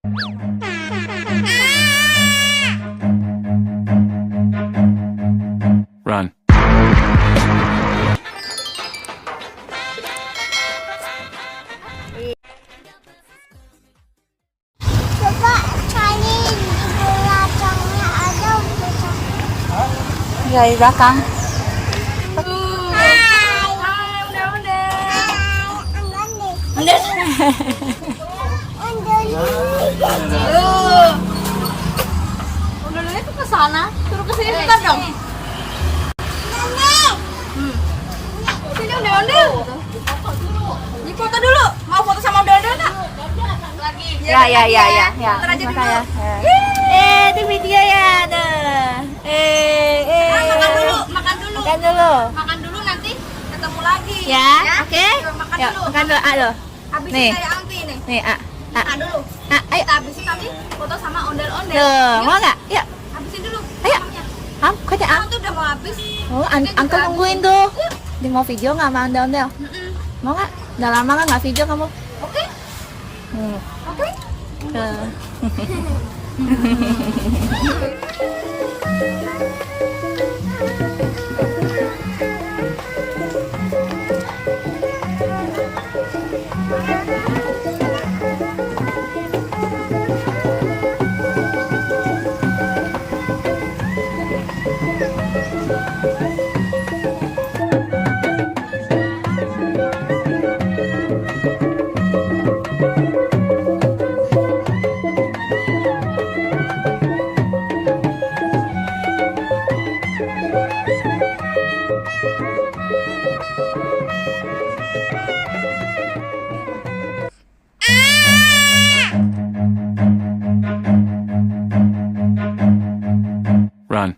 Run. Coba cari di belakangnya ada besok. Ya, di belakang. Hai, Undel. Udah itu ke sana, suruh ke sini bentar dong. Nenek. Sini ondel-ondel. Di foto dulu. Mau foto sama ondel-ondel enggak? Ya. Foto aja dulu. Itu video ya. Nah. Makan dulu. Makan dulu. Makan dulu nanti ketemu lagi. Ya, oke. Makan Yuk, dulu. makan dulu. Ayo. Habisin Nih. kayak Ampi nih. Nih, Makan dulu. Ayo. Kita habisin nanti foto sama ondel-ondel. Tuh, Yuk, mau enggak? Yuk. habisin dulu. Ayo. makannya. Kok Kamu tuh udah mau habis. Oh, Kita juga Uncle habis. nungguin tuh. Dia mau video nggak sama ondel-ondel? Mm-mm. Mau nggak? Udah lama nggak video kamu? Oke. Hmm. Oke. Tuh. Run.